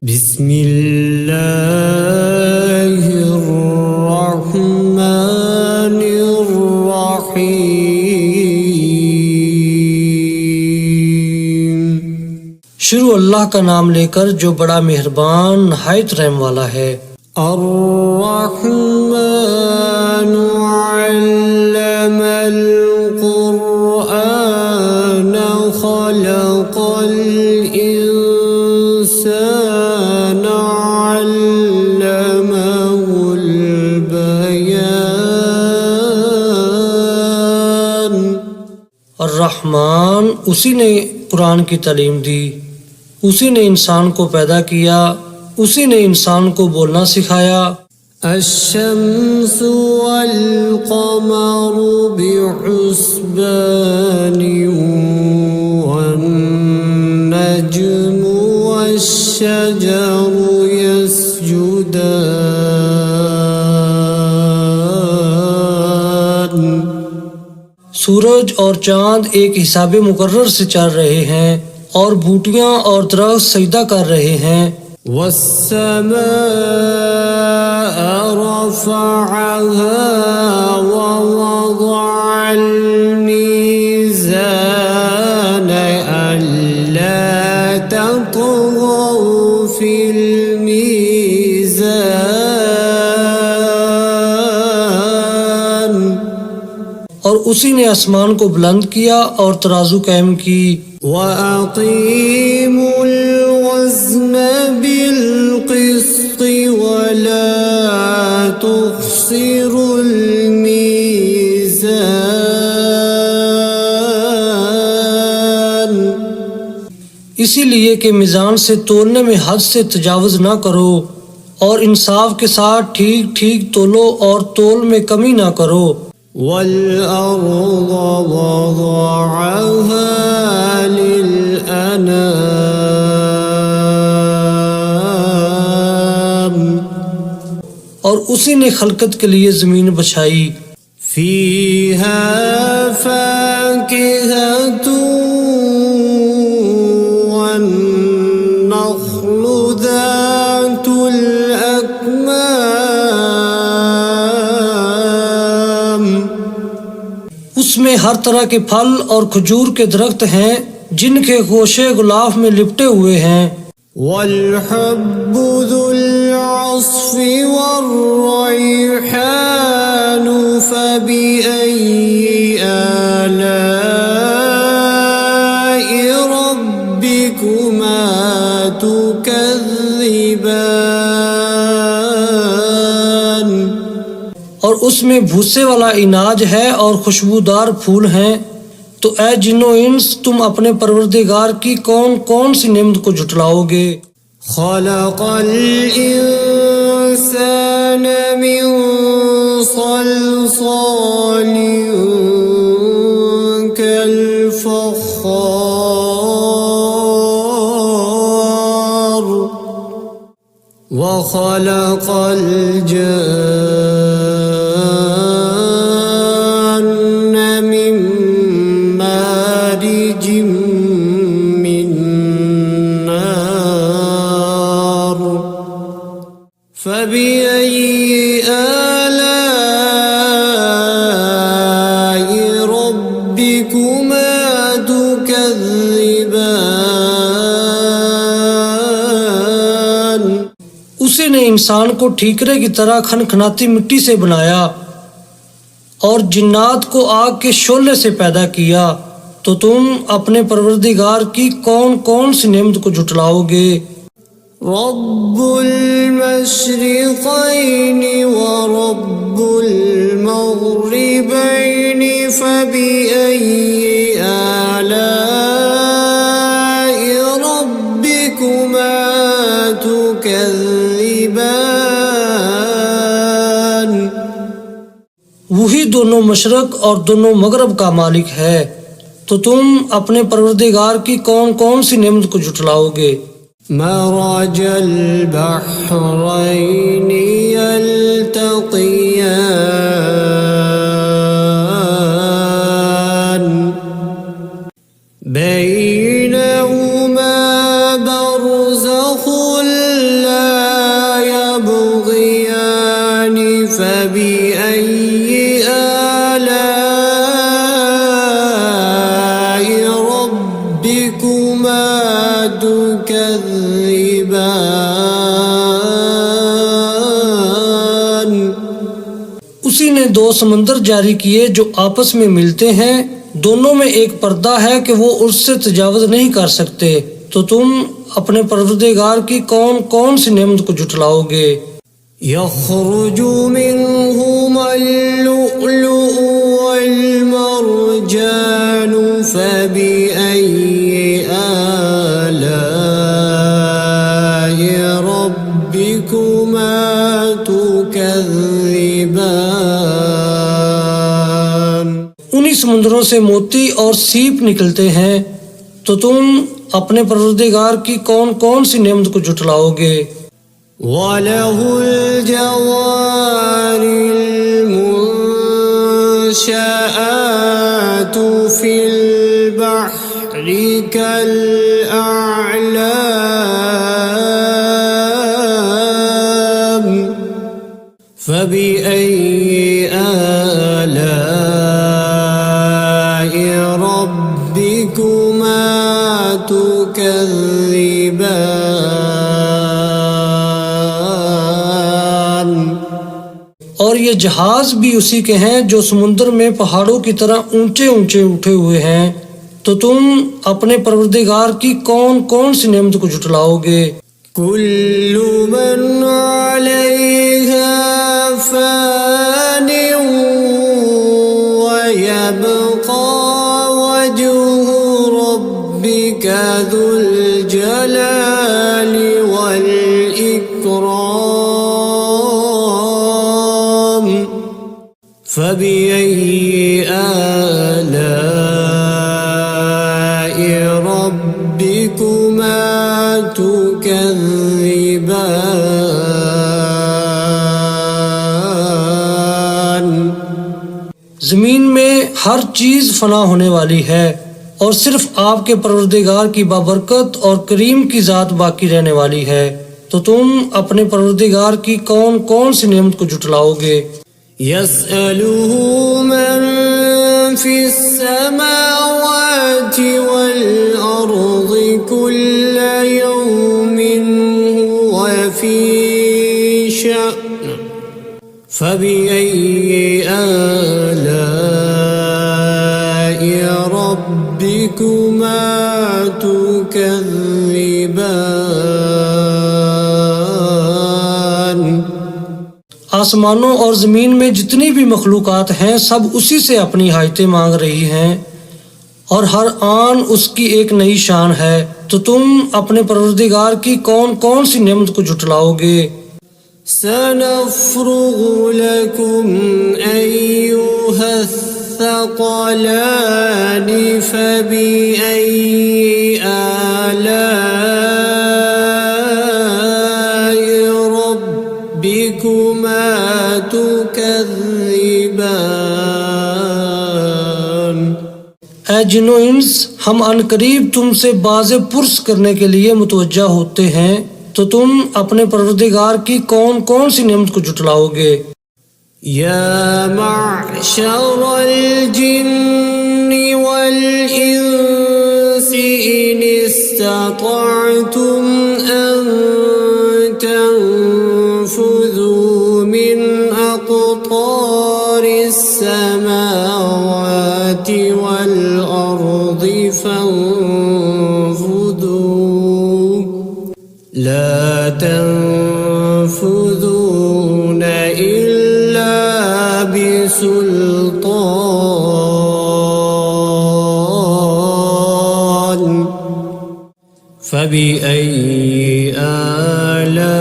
बिस्मिल्लाहिर्रहमानिर्रहीम। शुरू अल्लाह का नाम लेकर जो बड़ा मेहरबान नहायत रहम वाला है। अर्रहमानु अल्लमल कुरआन खलक़ल इंसान अल्लमहुल बयान। अर्रहमान उसी ने कुरान की तालीम दी, उसी ने इंसान को पैदा किया, उसी ने इंसान को बोलना सिखाया। अश्शम्सु वल क़मरु बिहुस्बानि वन नज्मु वश्शजरु यस्जुदान। सूरज और चांद एक हिसाबे मुकर्रर से चल रहे हैं और बूटियां और दरख्त सजदा कर रहे हैं। वस्समाअ रफ़अहा व वज़अल मीज़ान अल्ला ततग़ौ फ़िल मीज़ान। और उसी ने आसमान को बुलंद किया और तराजू कायम की। वअक़ीमुल वज़्न बिल क़िस्ति वला तुख़्सिरुल मीज़ान। इसीलिए कि मीज़ान से तोलने में हद से तजावुज़ ना करो और इंसाफ के साथ ठीक ठीक तोलो और तोल में कमी ना करो। वल-अर्ज़ वज़अहा लिल-अनाम। और उसी ने खलकत के लिए जमीन बछाई। फ़ीहा फ़ाकिहतुन वन्नख़्लु ज़ातुल अकमाम। उसमें हर तरह के फल और खजूर के दरख्त हैं जिनके गोशे गुलाफ में लिपटे हुए हैं। वल-हब्बु ज़ुल-अस्फ़ि वर्रैहानु फ़बिअय्यि आलाइ रब्बिकुमा तुकज़्ज़िबान। और उसमें भूसे वाला इनाज है और खुशबूदार फूल हैं। तो ऐ जिन्नो इंस तुम अपने परवरदिगार की कौन कौन सी नेमत को झुटलाओगे। खलक़ल इंसान मिन सल्सालिन कल फ़ख़्ख़ार व खलक़ल जन्न मिन मारिजिम मिन नार फ़बिअय्यि आलाइ रब्बिकुमा तुकज़्ज़िबान। उसी ने इंसान को ठीकरे की तरह खनखनाती मिट्टी से बनाया और जिन्नात को आग के शोले से पैदा किया। तो तुम अपने परवरदिगार की कौन कौन सी नेमत को झुटलाओगे। रब्बुल मशरिक़ैनि व रब्बुल मग़रिबैनि फ़बिअय्यि आलाइ रब्बिकुमा तुकज़्ज़िबान। वही दोनों मशरक और दोनों मगरब का मालिक है। तो तुम अपने परवरदिगार की कौन कौन सी नेमत को झुटलाओगे। मरजल बहरैनि यल्तक़ियान बैनहुमा बरज़ख़ुल تكذبان उसी ने दो समंदर जारी किए जो आपस में मिलते हैं, दोनों में एक पर्दा है कि वो उससे तजावुज नहीं कर सकते, तो तुम अपने परवरदिगार की कौन कौन सी नेमत को झुटलाओगे। يخرج منهما اللؤلؤ والمرجان فبأي آلاء ربكما تكذبان उन्हीं समुद्रों से मोती और सीप निकलते हैं, तो तुम अपने परवरदिगार की कौन कौन सी नेमत को झुटलाओगे। وله الجوار المنشآت في البحر كالأعلام فبأي آلاء ربكما تكذبان और ये जहाज भी उसी के हैं जो समुद्र में पहाड़ों की तरह ऊंचे ऊंचे उठे हुए हैं, तो तुम अपने परवरदिगार की कौन कौन सी नेमत को झुटलाओगे। كل من عليها فان ويبقى وجه ربك ذو الجلال والإكرام فبأي آلاء ربكما تكذبان जमीन में हर चीज फना होने वाली है और सिर्फ आपके परवरदिगार की बाबरकत और करीम की जात बाकी रहने वाली है, तो तुम अपने परवरदिगार की कौन कौन सी नेमत को झुटलाओगे। يسأله من في السماوات والأرض كل يوم هو في شأن فبأي آلاء ربكما تكذبان आसमानों और जमीन में जितनी भी मखलूकात हैं सब उसी से अपनी हाजतें मांग रही हैं और हर आन उसकी एक नई शान है, तो तुम अपने परवरदिगार की कौन कौन सी नेमत को झुटलाओगे। سنفرغ لكم أيها الثقلان فبأي آلاء ربكما تكذبان ऐ जिन्नो इंस, हम अनकरीब तुमसे बाज़े पुरस करने के लिए मुतवज्जा होते हैं, तो तुम अपने परवरदिगार की कौन कौन सी नेमत को झुटलाओगे। يا معشر الجن والإنس إن استطعتم أن تنفذوا من أقطار السماوات والأرض فانفذوا لا تنفذون إلا بسلطان فبأي آلاء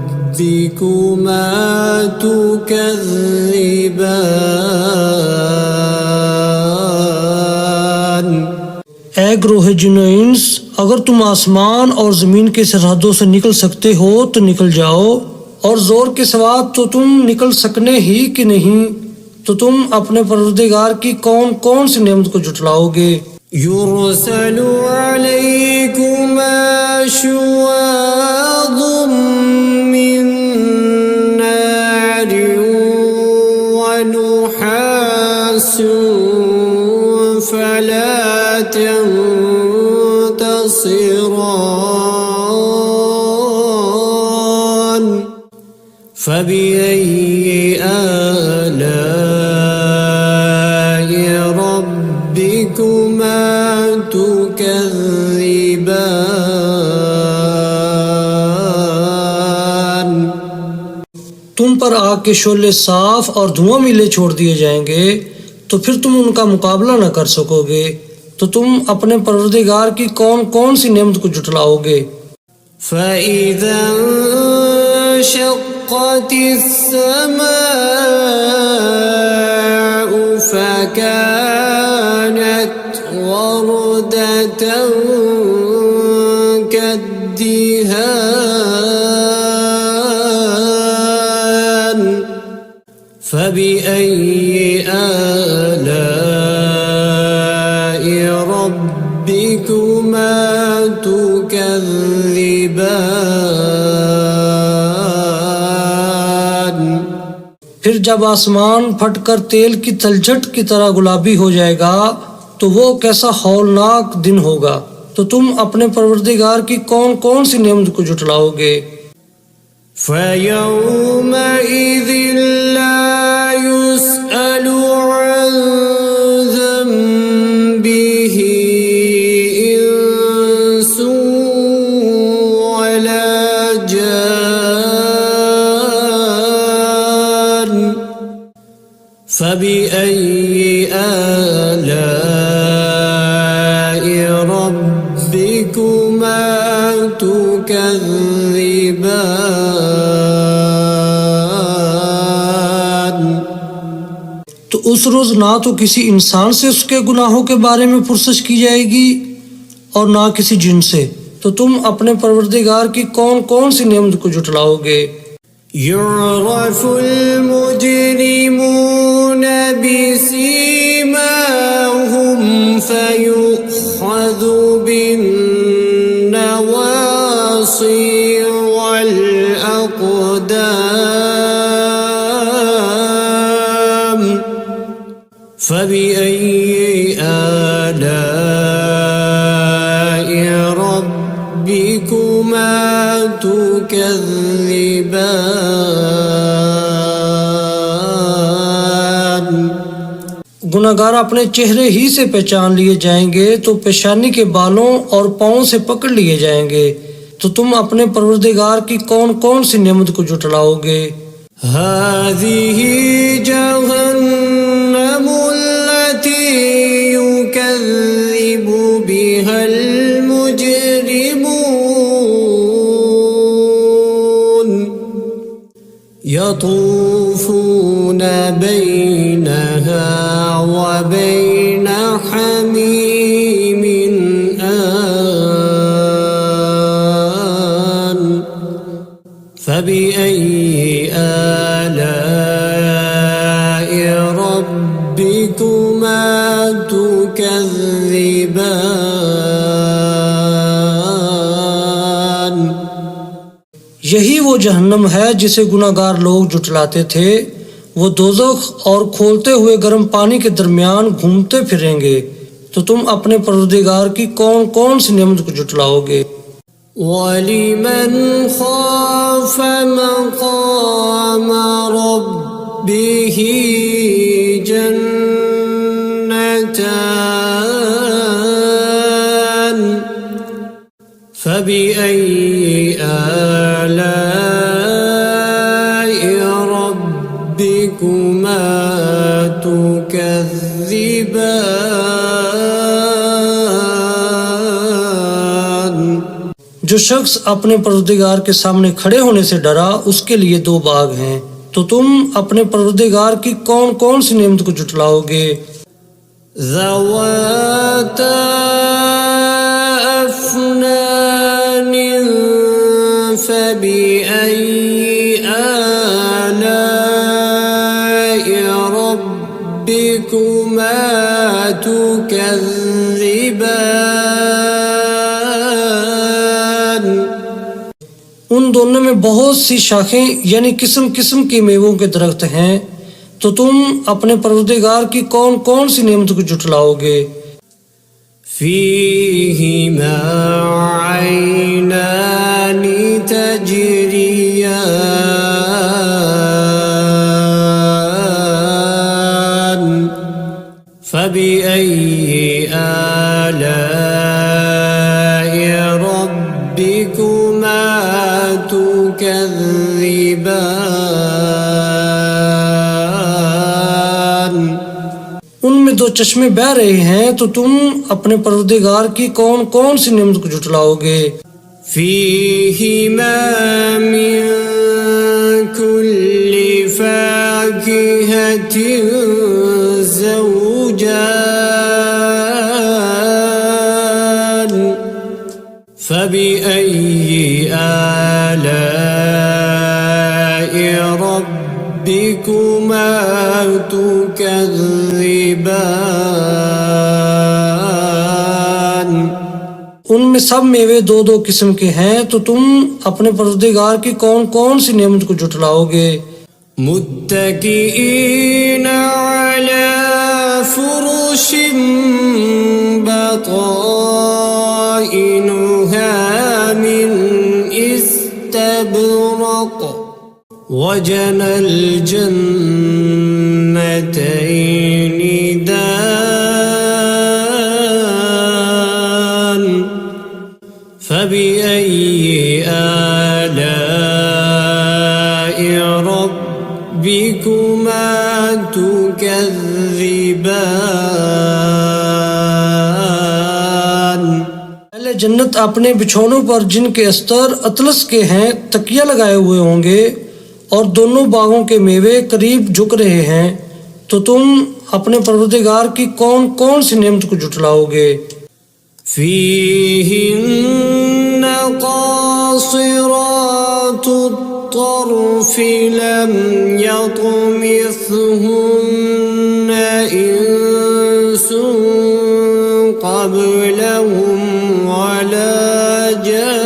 ربكما تكذبان ऐ ग्रोह जिन्नो इंस, अगर तुम आसमान और जमीन के सरहदों से निकल सकते हो तो निकल जाओ, और जोर के सिवा तो तुम निकल सकने ही कि नहीं, तो तुम अपने परवरदिगार की कौन कौन सी नेमत को झुटलाओगे। يرسل عليكما شواظ من نار ونحاس فلا تنظرون يبصران فبأي آلاء ربكما تكذبان। तुम पर आग के शोले साफ और धुआं मिले छोड़ दिए जाएंगे तो फिर तुम उनका मुकाबला न कर सकोगे, तो तुम अपने परवरदिगार की कौन कौन सी नेमत को जुटलाओगे। فإذا انشقت السماء فكانت وردة كالدهان فبأي آلاء ربكما تكذبان। फिर जब आसमान फटकर तेल की तलछट की तरह गुलाबी हो जाएगा तो वो कैसा हौलनाक दिन होगा, तो तुम अपने परवरदिगार की कौन कौन सी नेमत को जुटलाओगे। فيومئذ لا يسأل عن ذنبه إنس ولا جان فبأي آلاء ربكما تكذبان। तो उस रोज ना तो किसी इंसान से उसके गुनाहों के बारे में पुरसश की जाएगी और ना किसी जिन से, तो तुम अपने परवरदिगार की कौन कौन सी नेमत को जुटलाओगे। يعرف المجرمون بسيماهم فيؤخذ بالنواصي والأقدام فبأي آلاء ربكما تكذبان। गुनाहगार अपने चेहरे ही से पहचान लिए जाएंगे तो पेशानी के बालों और पाँव से पकड़ लिए जाएंगे, तो तुम अपने परवरदिगार की कौन कौन सी नेमत को जुटलाओगे। هذه جهنم التي يكذب بها المجرمون يطوفون بينها وبين حميم آن فبأي آلاء ربكما تكذبان। यही वो जहन्नम है जिसे गुनाहगार लोग जुटलाते थे, वो दोज़ख और खोलते हुए गर्म पानी के दरमियान घूमते फिरेंगे, तो तुम अपने परवरदिगार की कौन कौन सी नेमत को जुटलाओगे। वलिमन खाफ मक़ाम रब्बिही जन्नतान फबिअय्यि आलाइ रब्बिकुमा तुकज़्ज़िबान। जो शख्स अपने परवरदिगार के सामने खड़े होने से डरा उसके लिए दो बाग हैं, तो तुम अपने परवरदिगार की कौन कौन सी नेमत को जुटलाओगे। ज़वाता अफ़नान फ़बिअय्यि आलाइ रब्बिकुमा तुकज़्ज़िबान। उन दोनों में बहुत सी शाखें यानी किस्म किस्म के मेवों के दरख्त हैं, तो तुम अपने परवरदिगार की कौन कौन सी नेमत को जुटलाओगे। فيهما عينان تجريان فبأي آلاء ربكما تكذبان उनमें दो चश्मे बह रहे हैं, तो तुम अपने परवरदिगार की कौन कौन सी नेमत को झुटलाओगे। فيهما من كل فاكهة زوجان فبأي آلاء ربكما تكذبان उनमें सब मेवे दो दो किस्म के हैं, तो तुम अपने परवरदिगार की कौन कौन सी नेमत को झुटलाओगे। मुत्तकीईन अला फुरुश बताइनुहा मिन इस्तबरक वजनल जन्नतैनि दान فبأي آلاء ربكما تكذبان पहले जन्नत अपने बिछौनों पर जिनके अस्तर अतलस के हैं तकिया लगाए हुए होंगे, और दोनों बागों के मेवे करीब झुक रहे हैं, तो तुम अपने परवरदिगार की कौन कौन सी नेमत को झुटलाओगे। فيهن قاصرات الطرف لم يطمثهن إنس قبلهم ولا جان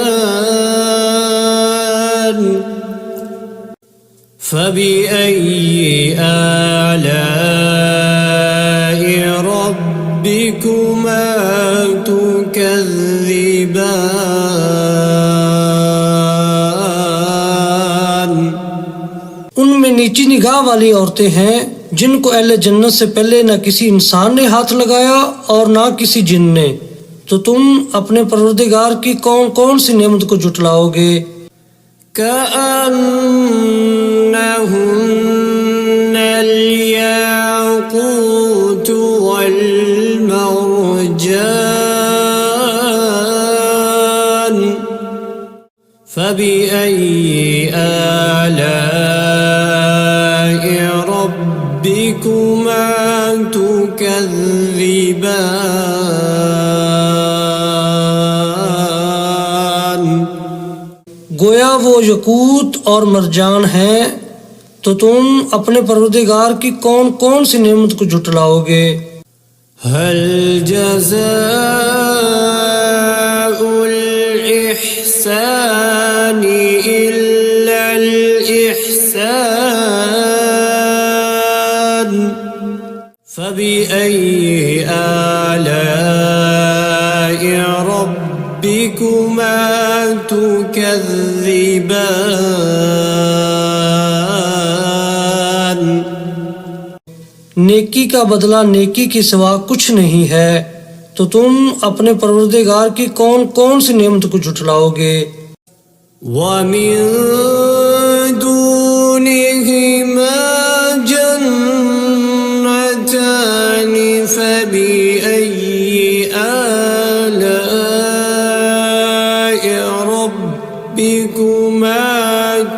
فبأي آلاء ربكما تكذبان उनमें नीची निगाह वाली औरतें हैं, जिनको अहले जन्नत से पहले न किसी इंसान ने हाथ लगाया और ना किसी जिन ने, तो तुम अपने परवरदिगार की कौन कौन सी नेमत को झुटलाओगे। كأنهن الياقوت والمرجان فبأي آلاء ربكما تكذبان गोया वो यकूत और मरजान हैं, तो तुम अपने परवरदिगार की कौन कौन सी नेमत को झुटलाओगे। هل جزاء الإحسان إلا الإحسان فبأي آلاء ربكما تكذبان नेकी का बदला नेकी के सिवा कुछ नहीं है, तो तुम अपने परवरदिगार की कौन कौन सी नेमत को झुटलाओगे। ومن دونهما جنتان فبأي آلاء ربكما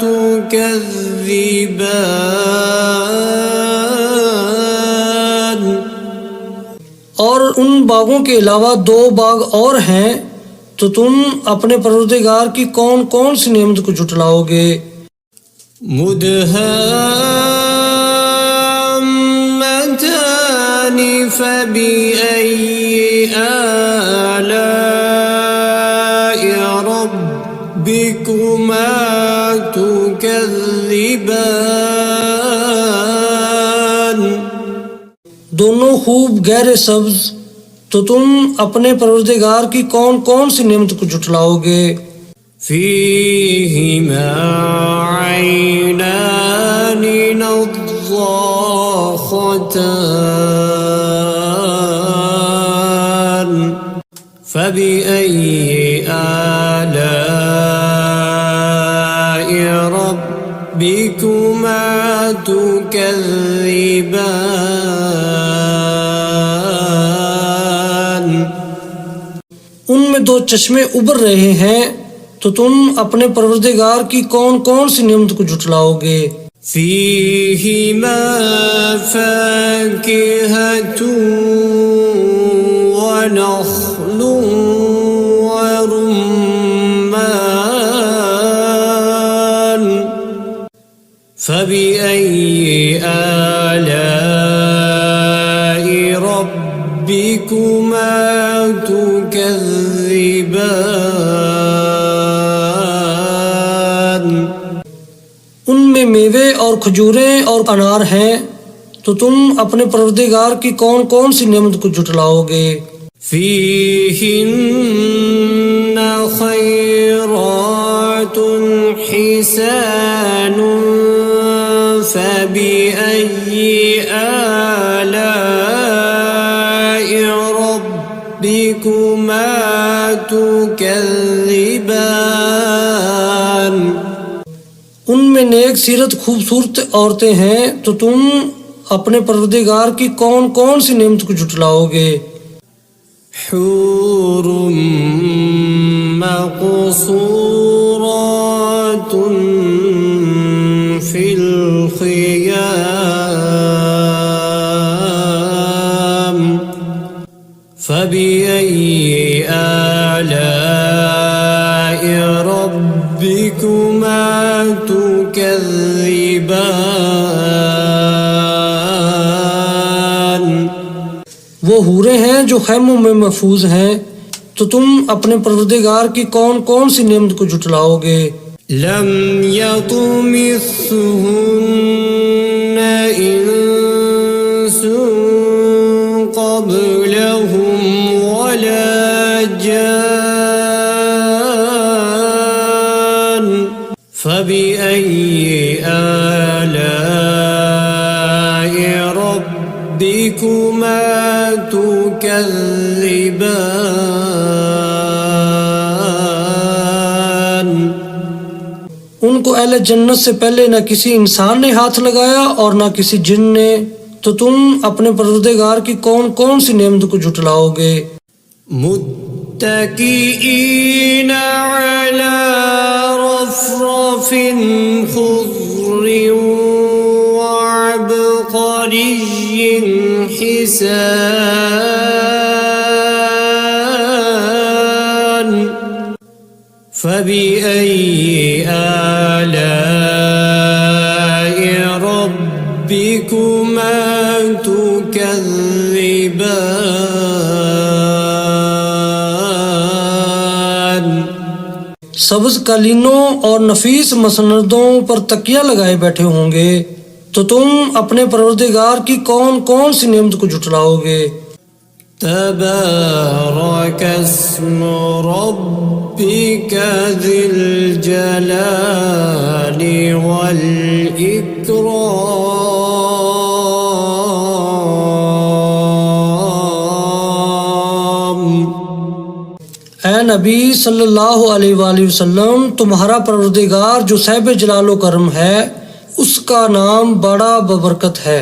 تكذبان और उन बागों के अलावा दो बाग और हैं, तो तुम अपने परवरदिगार की कौन कौन सी नेमत को झुटलाओगे। मुदहाम्मतान फबिअय्यि आलाइ रब्बिकुमा तुकज़्ज़िबान दोनों खूब गहरे सब्ज, तो तुम अपने परवरदिगार की कौन कौन सी नेमत को जुटलाओगे। فيهما عينان نضاختان فبأي آلاء ربكما تكذبان। उनमें दो चश्मे उबर रहे हैं, तो तुम अपने परवरदिगार की कौन कौन सी नेमत को जुटलाओगे। فيهما فاكهة ونخل ورمان فبأي آلاء ربكما تكذبان। उनमें मेवे और खजूरें और अनार हैं, तो तुम अपने परवरदिगार की कौन कौन सी नेमत को जुटलाओगे। فيهن خيرات حسان فبأي آلاء ربكما تكذبان। उनमें नेक सीरत खूबसूरत औरतें हैं, तो तुम अपने परवरदिगार की कौन कौन सी नेमत को जुटलाओगे। حور مقصورات في الخيام فبأي آلاء ربكما تكذبان। वो हूरें हैं जो खैमों में महफूज हैं, तो तुम अपने परवरदिगार की कौन कौन सी नेमत को जुटलाओगे। لم يطمثهن إنس قبلهم ولا جان فبأي آلاء ربكما تكذبان। उनको अहले जन्नत से पहले न किसी इंसान ने हाथ लगाया और न किसी जिन ने, तो तुम अपने परवरदिगार की कौन कौन सी नेमत को जुटलाओगे। मुत्तकीईन अला रफ़रफ़िन ख़ुज़्र वअबक़रिय्यिन हिसान فبأي آلاء ربكما تكذبان। सब्ज कालीनों और नफीस मसनदों पर तकिया लगाए बैठे होंगे, तो तुम अपने परवरदिगार की कौन कौन सी नेमत को जुटलाओगे। تبارك اسم ربك ذي الجلال والإكرام। ऐ नबी सल्लल्लाहु अलैहि वसल्लम, तुम्हारा परवरदिगार जो साहिब जलालो करम है, उसका नाम बड़ा बबरकत है।